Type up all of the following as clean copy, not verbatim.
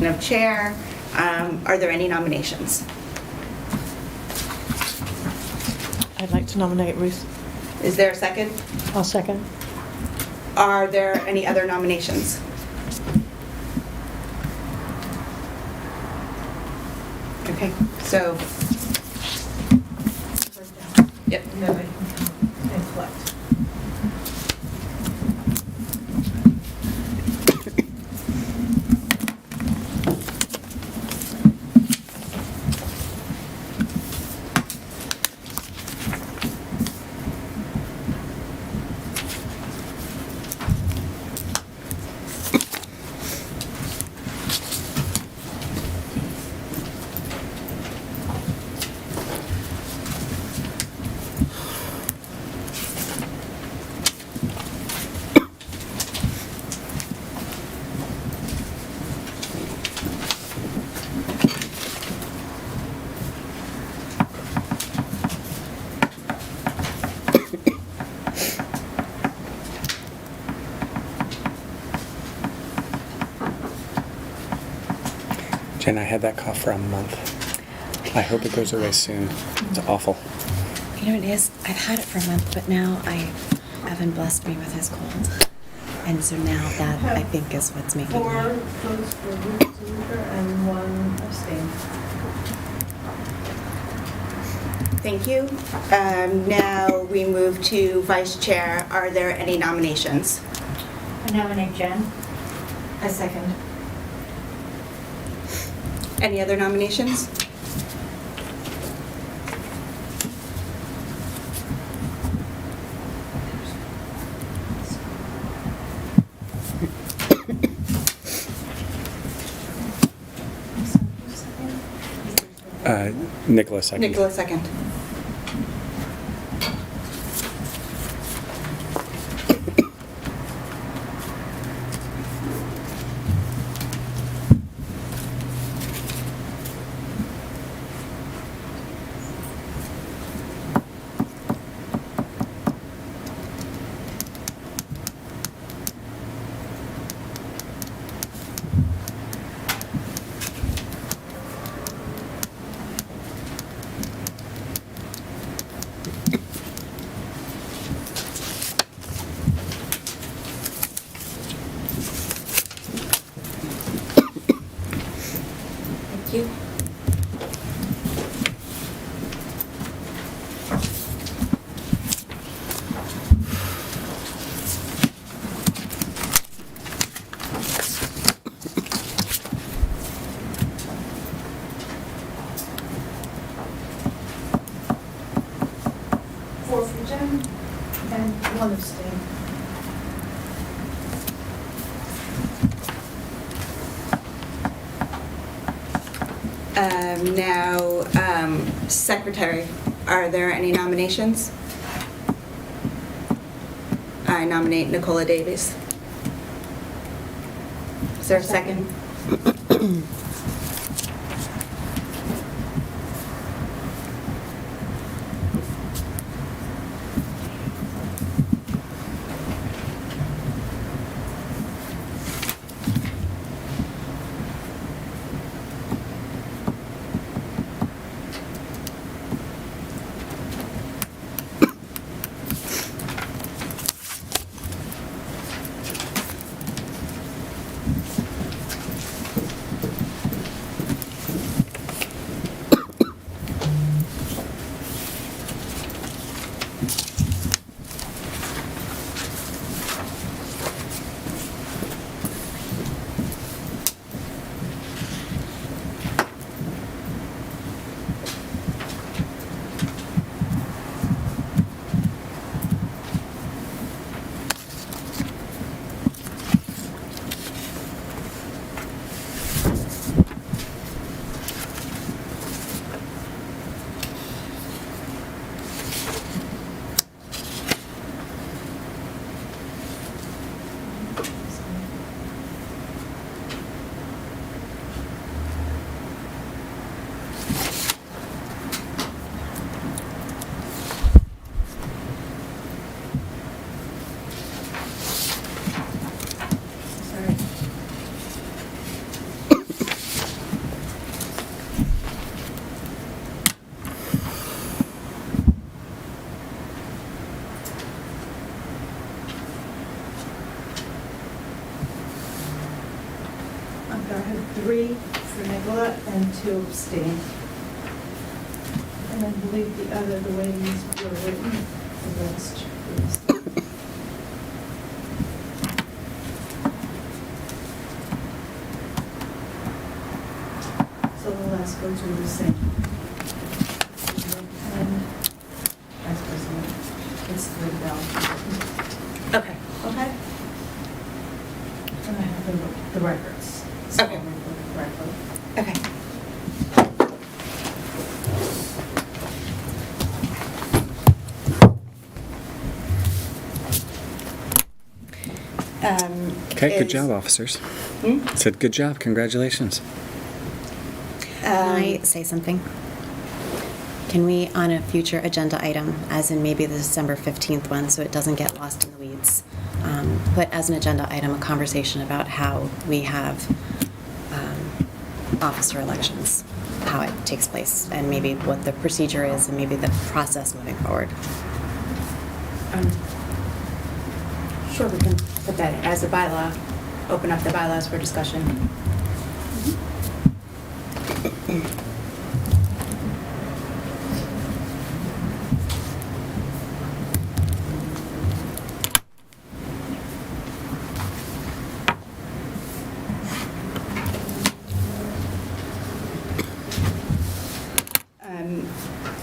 of chair. Are there any nominations? I'd like to nominate Ruth. Is there a second? I'll second. Are there any other nominations? Okay, so. Yep. Nobody can come and collect. Jen, I had that cough for a month. I hope it goes away soon. It's awful. You know, it is. I've had it for a month, but now Evan blessed me with his cold. And so now that, I think, is what's making 4 me... votes for Ruth Zuber and 1 abstain. Thank you. Now we move to vice chair. Are there any nominations? I nominate Jen. I second. Any other nominations? Nicholas, second. Nicholas, second. Thank you. Four for Jen and 1 abstain. Now, secretary, are there any nominations? I nominate Nicola Davies. Is there a second? 3 for Nicola and 2 abstain. And I believe the way these were written, the rest is. So the last votes were the same. And Vice President, it's the ballot. Okay. Okay. And I have the records. So Okay. I'll record it correctly. Okay. Okay, good is- job, officers. Hmm? Said good job, congratulations. Can I say something? Can we, on a future agenda item, as in maybe the December 15th one, so it doesn't get lost in the weeds, put as an agenda item a conversation about how we have officer elections, how it takes place, and maybe what the procedure is, and maybe the process moving forward. Sure, we can put that as a bylaw, open up the bylaws for discussion.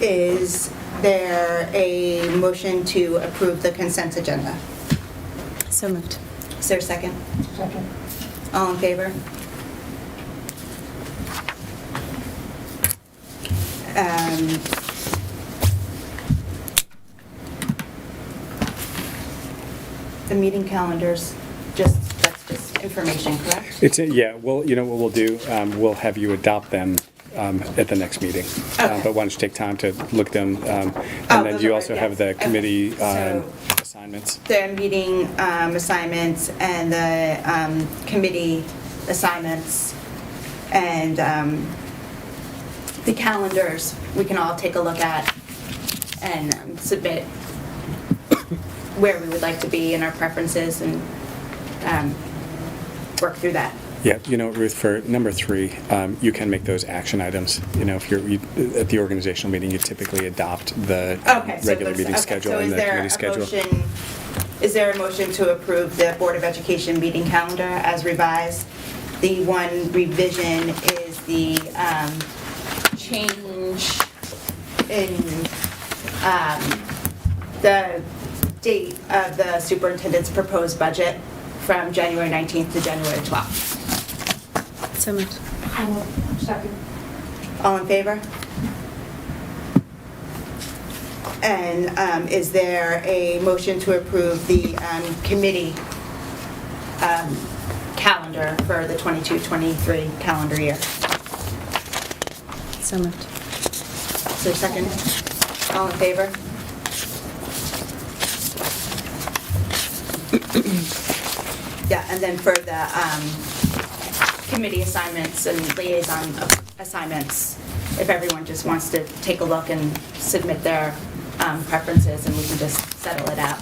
Is there a motion to approve the consent agenda? So moved. Is there a second? Second. All in favor? The meeting calendars, that's just information, correct? It's, yeah, well, you know what we'll do? We'll have you adopt them at the next meeting. Okay. But why don't you take time to look them? And then those you are also right, have yes. the Okay. committee So- assignments. The meeting assignments and the committee assignments and the calendars, we can all take a look at and submit where we would like to be and our preferences and work through that. Yeah, you know, Ruth, for number 3, you can make those action items. You know, if at the organizational meeting, you typically adopt the Okay. So regular those- meeting okay, schedule so and the committee schedule. Is there a motion to approve the Board of Education meeting calendar as revised? The one revision is the change in the date of the superintendent's proposed budget from January 19th to January 12th. So moved. Second. All in favor? And is there a motion to approve the committee calendar for the 22-23 calendar year? So moved. Is there a second? All in favor? Yeah, and then for the committee assignments and liaison assignments, if everyone just wants to take a look and submit their preferences, and we can just settle it out.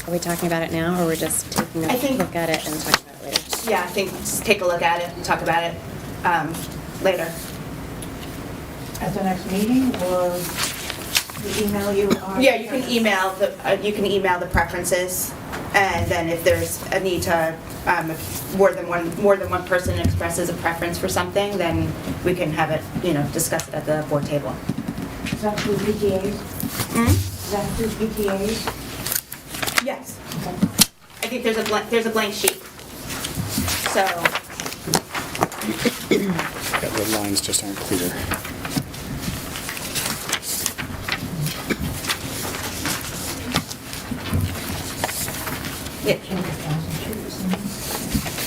Are we talking about it now, or we're just taking I think- a look at it and talking about it later? Yeah, I think just take a look at it and talk about it later. At the next meeting, or we email you? our- Yeah, you can email the preferences, and then if there's a need to, if more than one person expresses a preference for something, then we can have it, discuss it at the board table. Is that through BTAs? Is that through BTAs? Yes. Okay. I think there's a blank sheet. So, Yeah, the lines just aren't clear. yeah, Change the thousand shoes.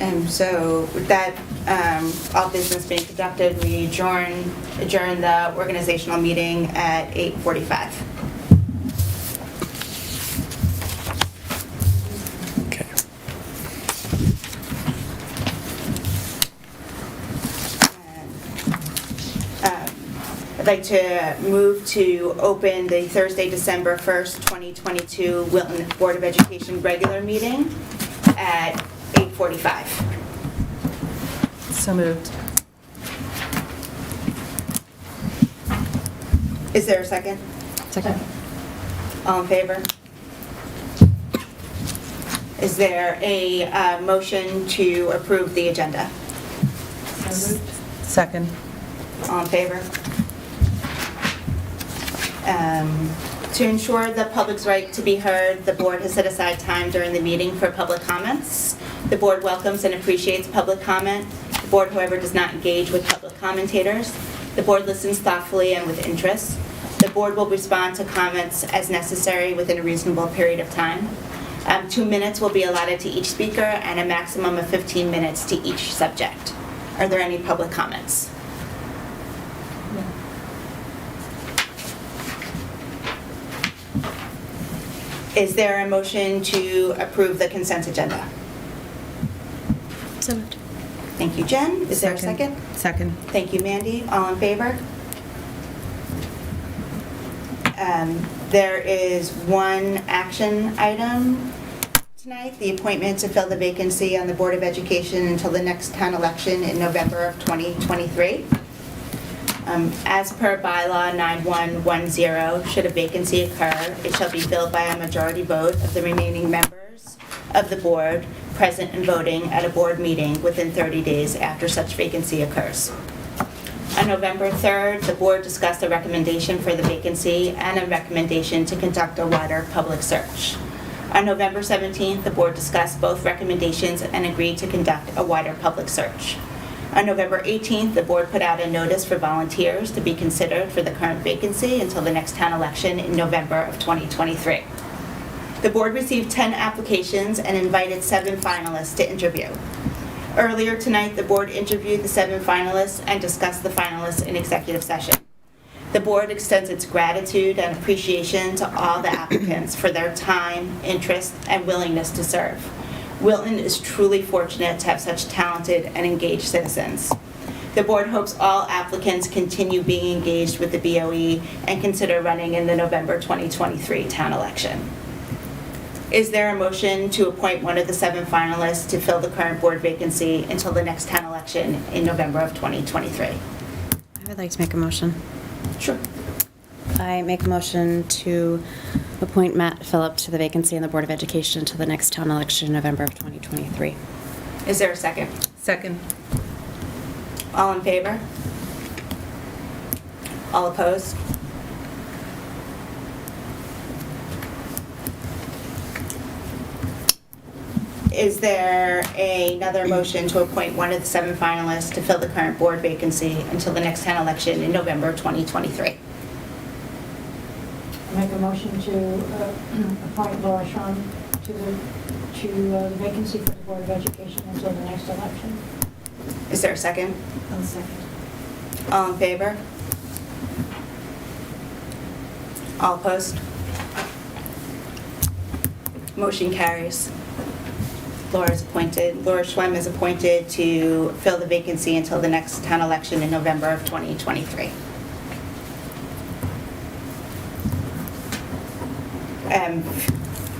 and so with that, all business being conducted, we adjourn the organizational meeting at 8:45. like to move to open the Thursday, December 1st, 2022 Wilton Board of Education regular meeting at 8:45. So moved. Is there a second? Second. All in favor? Is there a motion to approve the agenda? So moved. Second. All in favor? To ensure the public's right to be heard, the board has set aside time during the meeting for public comments. The board welcomes and appreciates public comment. The board, however, does not engage with public commentators. The board listens thoughtfully and with interest. The board will respond to comments as necessary within a reasonable period of time. 2 minutes will be allotted to each speaker and a maximum of 15 minutes to each subject. Are there any public comments? Is there a motion to approve the consent agenda? So moved. Thank you, Jen. Is there a second? Second. Thank you, Mandy. All in favor? There is one action item tonight, the appointment to fill the vacancy on the Board of Education until the next town election in November of 2023. As per bylaw 9110, should a vacancy occur, it shall be filled by a majority vote of the remaining members of the board present and voting at a board meeting within 30 days after such vacancy occurs. On November 3rd, the board discussed a recommendation for the vacancy and a recommendation to conduct a wider public search. On November 17th, the board discussed both recommendations and agreed to conduct a wider public search. On November 18th, the board put out a notice for volunteers to be considered for the current vacancy until the next town election in November of 2023. The board received 10 applications and invited 7 finalists to interview. Earlier tonight, the board interviewed the 7 finalists and discussed the finalists in executive session. The board extends its gratitude and appreciation to all the applicants for their time, interest, and willingness to serve. Wilton is truly fortunate to have such talented and engaged citizens. The board hopes all applicants continue being engaged with the BOE and consider running in the November 2023 town election. Is there a motion to appoint one of the 7 finalists to fill the current board vacancy until the next town election in November of 2023? I would like to make a motion. Sure. I make a motion to appoint Matt Phillip to the vacancy on the Board of Education until the next town election in November of 2023. Is there a second? Second. All in favor? All opposed? Is there another motion to appoint one of the 7 finalists to fill the current board vacancy until the next town election in November 2023? I make a motion to appoint Laura Sean to the vacancy for the Board of Education until the next election. Is there a second? I'll second. All in favor? All opposed? Motion carries. Laura Schwem is appointed to fill the vacancy until the next town election in November of 2023.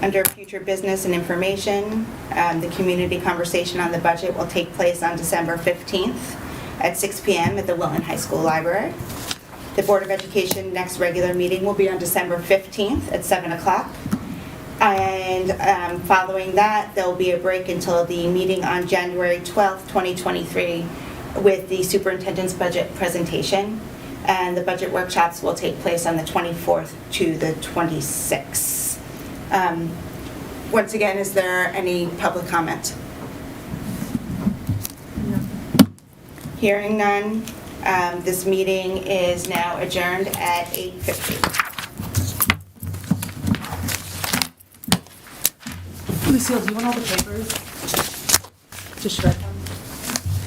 Under future business and information, the community conversation on the budget will take place on December 15th at 6 p.m. at the Wilton High School Library. The Board of Education next regular meeting will be on December 15th at 7 o'clock. And following that, there will be a break until the meeting on January 12th, 2023 with the superintendent's budget presentation. And the budget workshops will take place on the 24th to the 26th. Once again, is there any public comment? No. Hearing none, this meeting is now adjourned at 8:50. Lucille, do you want all the papers? To shred them?